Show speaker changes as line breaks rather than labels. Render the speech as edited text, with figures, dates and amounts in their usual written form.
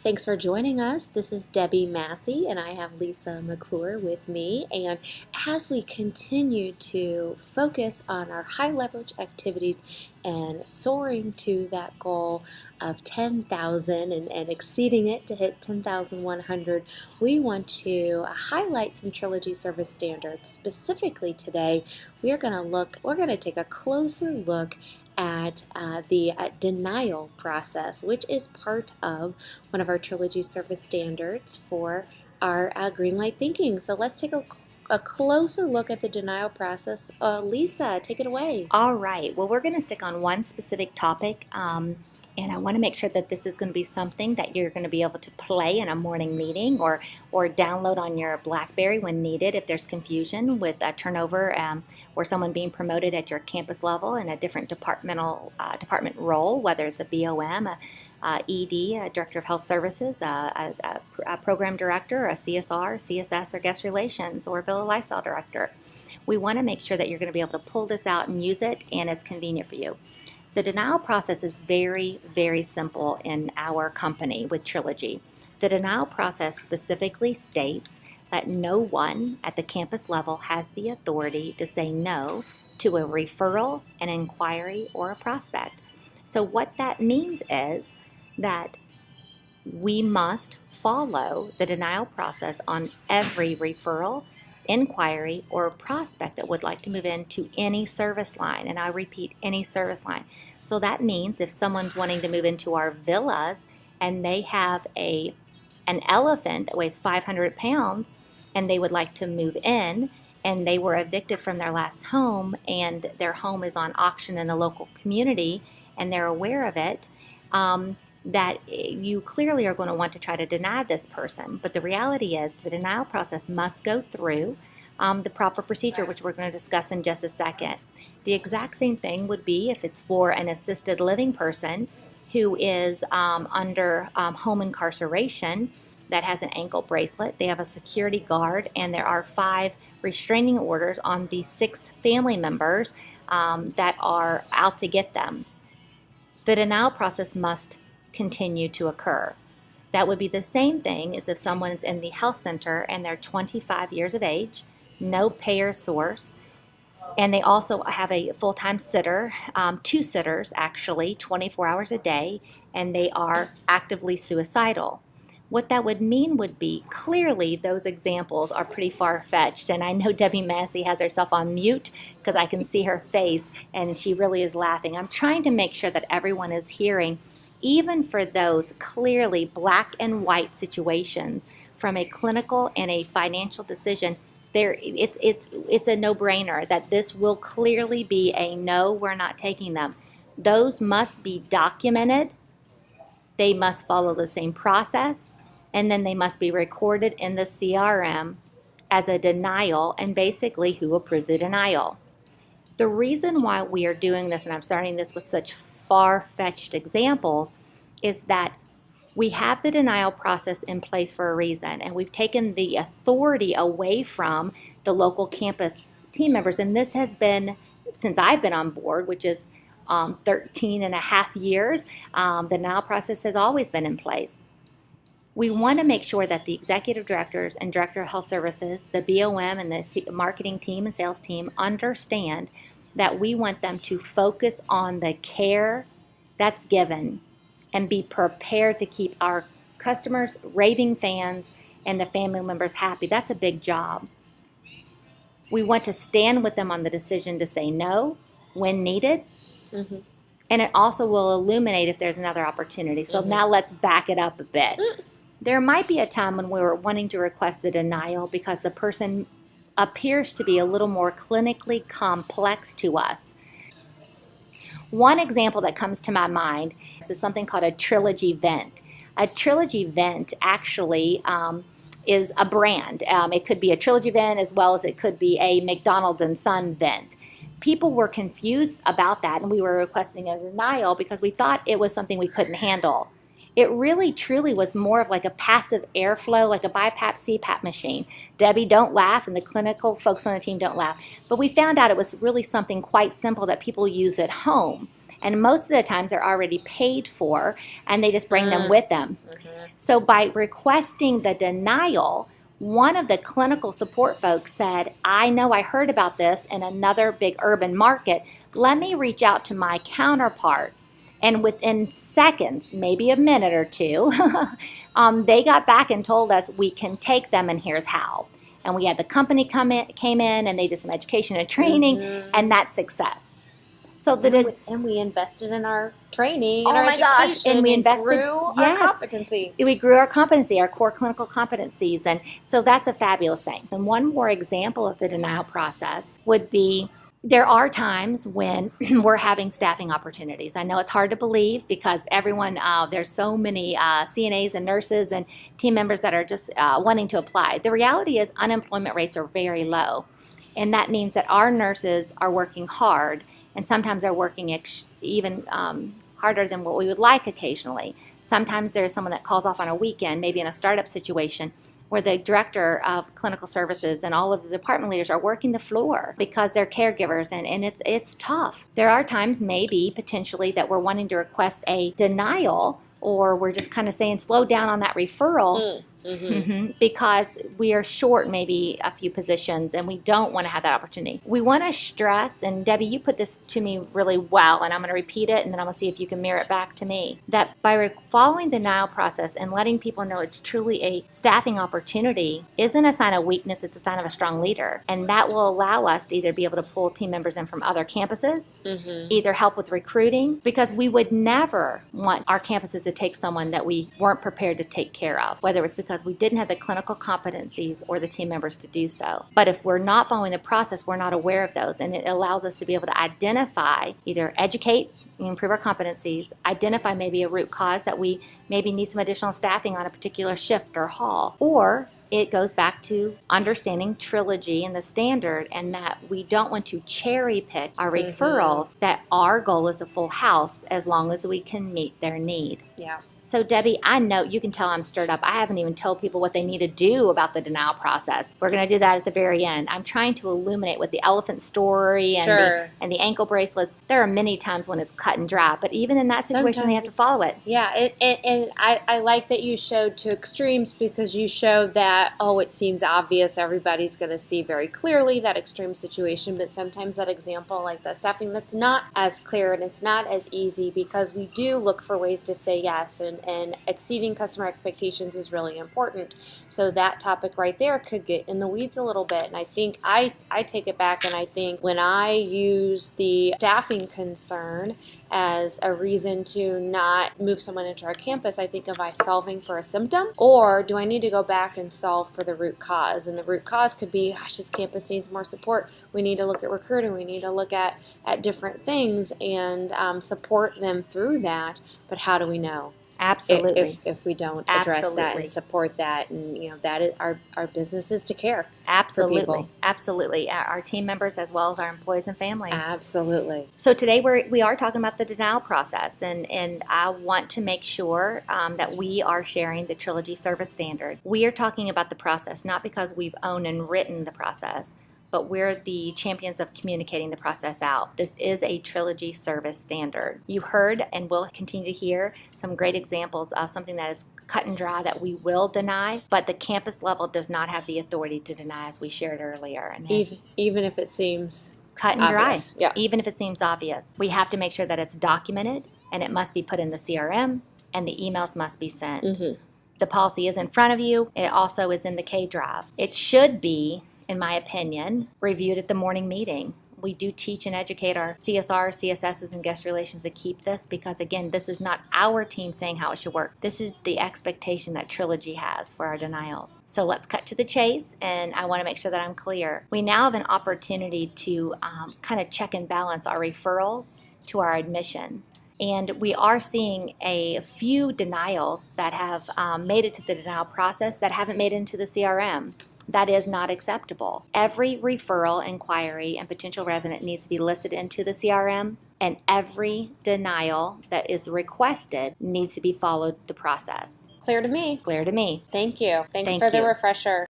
Thanks for joining us. This is Debbie Massey, and I have Lisa McClure with me. And as we continue to focus on our high leverage activities and soaring to that goal of 10,000 and exceeding it to hit 10,100, we want to highlight some Trilogy service standards. Specifically today, we're going to take a closer look at the denial process, which is part of one of our Trilogy service standards for our green light thinking. So let's take a closer look at the denial process. Lisa, take it away.
All right. Well, we're going to stick on one specific topic, and I want to make sure that this is going to be something that you're going to be able to play in a morning meeting or download on your BlackBerry when needed if there's confusion with a turnover or someone being promoted at your campus level in a different department role, whether it's a BOM, ED, a Director of Health Services, a Program Director, a CSR, CSS, or Guest Relations, or Villa Lifestyle Director. We want to make sure that you're going to be able to pull this out and use it, and it's convenient for you. The denial process is very, very simple in our company with Trilogy. The denial process specifically states that no one at the campus level has the authority to say no to a referral, an inquiry, or a prospect. So what that means is that we must follow the denial process on every referral, inquiry, or prospect that would like to move into any service line. And I repeat, any service line. So that means if someone's wanting to move into our villas and they have an elephant that weighs 500 pounds and they would like to move in and they were evicted from their last home and their home is on auction in the local community and they're aware of it, that you clearly are going to want to try to deny this person. But the reality is the denial process must go through the proper procedure, which we're going to discuss in just a second. The exact same thing would be if it's for an assisted living person who is under home incarceration that has an ankle bracelet. They have a security guard, and there are 5 restraining orders on the 6 family members that are out to get them. The denial process must continue to occur. That would be the same thing as if someone's in the health center and they're 25 years of age, no payer source, and they also have a full-time sitter, 2 sitters actually, 24 hours a day, and they are actively suicidal. What that would mean would be, clearly those examples are pretty far-fetched, and I know Debbie Massey has herself on mute because I can see her face and she really is laughing. I'm trying to make sure that everyone is hearing. Even for those clearly black and white situations, from a clinical and a financial decision, it's a no-brainer that this will clearly be a no, we're not taking them. Those must be documented, they must follow the same process, and then they must be recorded in the CRM as a denial and basically who approved the denial. The reason why we are doing this, and I'm starting this with such far-fetched examples, is that we have the denial process in place for a reason, and we've taken the authority away from the local campus team members. And this has been since I've been on board, which is 13 and a half years. The denial process has always been in place. We want to make sure that the executive directors and director of health services, the BOM and the marketing team and sales team understand that we want them to focus on the care that's given and be prepared to keep our customers, raving fans, and the family members happy. That's a big job. We want to stand with them on the decision to say no when needed. Mm-hmm. And it also will illuminate if there's another opportunity. So now let's back it up a bit. There might be a time when we were wanting to request the denial because the person appears to be a little more clinically complex to us. One example that comes to my mind is something called a Trilogy vent. A Trilogy vent actually is a brand. It could be a Trilogy vent as well as it could be a McDonald's and Son vent. People were confused about that, and we were requesting a denial because we thought it was something we couldn't handle. It really truly was more of like a passive airflow, like a BiPAP CPAP machine. Debbie, don't laugh, and the clinical folks on the team don't laugh. But we found out it was really something quite simple that people use at home. And most of the times they're already paid for, and they just bring them with them. So by requesting the denial, one of the clinical support folks said, I know I heard about this in another big urban market. Let me reach out to my counterpart. And within seconds, maybe a minute or two, they got back and told us we can take them and here's how. And we had the company came in and they did some education and training, and that's success. So
and we invested in our training
oh
and our
my
education,
gosh, and we invested,
grew our competency.
We grew our competency, our core clinical competencies, and so that's a fabulous thing. And one more example of the denial process would be there are times when we're having staffing opportunities. I know it's hard to believe because everyone, there's so many CNAs and nurses and team members that are just wanting to apply. The reality is unemployment rates are very low, and that means that our nurses are working hard, and sometimes they're working even harder than what we would like occasionally. Sometimes there's someone that calls off on a weekend, maybe in a startup situation, where the director of clinical services and all of the department leaders are working the floor because they're caregivers, and it's tough. There are times maybe potentially that we're wanting to request a denial, or we're just kind of saying slow down on that referral. Because we are short maybe a few positions and we don't want to have that opportunity. We want to stress, and Debbie, you put this to me really well, and I'm going to repeat it and then I'm going to see if you can mirror it back to me, that by following the denial process and letting people know it's truly a staffing opportunity isn't a sign of weakness, it's a sign of a strong leader. And that will allow us to either be able to pull team members in from other campuses, either help with recruiting, because we would never want our campuses to take someone that we weren't prepared to take care of, whether it's because we didn't have the clinical competencies or the team members to do so. But if we're not following the process, we're not aware of those, and it allows us to be able to identify, either educate, improve our competencies, identify maybe a root cause that we maybe need some additional staffing on a particular shift or hall, or it goes back to understanding trilogy and the standard, and that we don't want to cherry pick our referrals, that our goal is a full house as long as we can meet their need.
Yeah.
So Debbie, I know you can tell I'm stirred up. I haven't even told people what they need to do about the denial process. We're going to do that at the very end. I'm trying to illuminate with the elephant story and the ankle bracelets. There are many times when it's cut and dry, but even in that situation, they have to follow it.
Yeah, and I like that you showed two extremes, because you showed that, it seems obvious, everybody's going to see very clearly that extreme situation, but sometimes that example, like the staffing, that's not as clear and it's not as easy, because we do look for ways to say yes, and exceeding customer expectations is really important. So that topic right there could get in the weeds a little bit. And I think I take it back, and I think when I use the staffing concern as a reason to not move someone into our campus, I think, am I solving for a symptom, or do I need to go back and solve for the root cause? And the root cause could be, gosh, this campus needs more support. We need to look at recruiting. We need to look at different things and support them through that. But how do we know?
Absolutely.
If we don't address that and support that, and that is our business is to care.
Absolutely.
For people.
Absolutely. Our team members as well as our employees and families.
Absolutely.
So today we are talking about the denial process, and I want to make sure that we are sharing the Trilogy Service Standard. We are talking about the process, not because we've owned and written the process, but we're the champions of communicating the process out. This is a Trilogy Service Standard. You heard and will continue to hear some great examples of something that is cut and dry that we will deny, but the campus level does not have the authority to deny, as we shared earlier. And
even if it seems
cut and
obvious.
dry, even if it seems obvious. We have to make sure that it's documented, and it must be put in the CRM, and the emails must be sent. The policy is in front of you. It also is in the K drive. It should be, in my opinion, reviewed at the morning meeting. We do teach and educate our CSRs, CSSs, and guest relations to keep this, because, again, this is not our team saying how it should work. This is the expectation that Trilogy has for our denials. So let's cut to the chase, and I want to make sure that I'm clear. We now have an opportunity to kind of check and balance our referrals to our admissions. And we are seeing a few denials that have made it to the denial process that haven't made it into the CRM. That is not acceptable. Every referral, inquiry, and potential resident needs to be listed into the CRM, and every denial that is requested needs to be followed the process.
Clear to me.
Clear to me.
Thank you. Thanks for the refresher.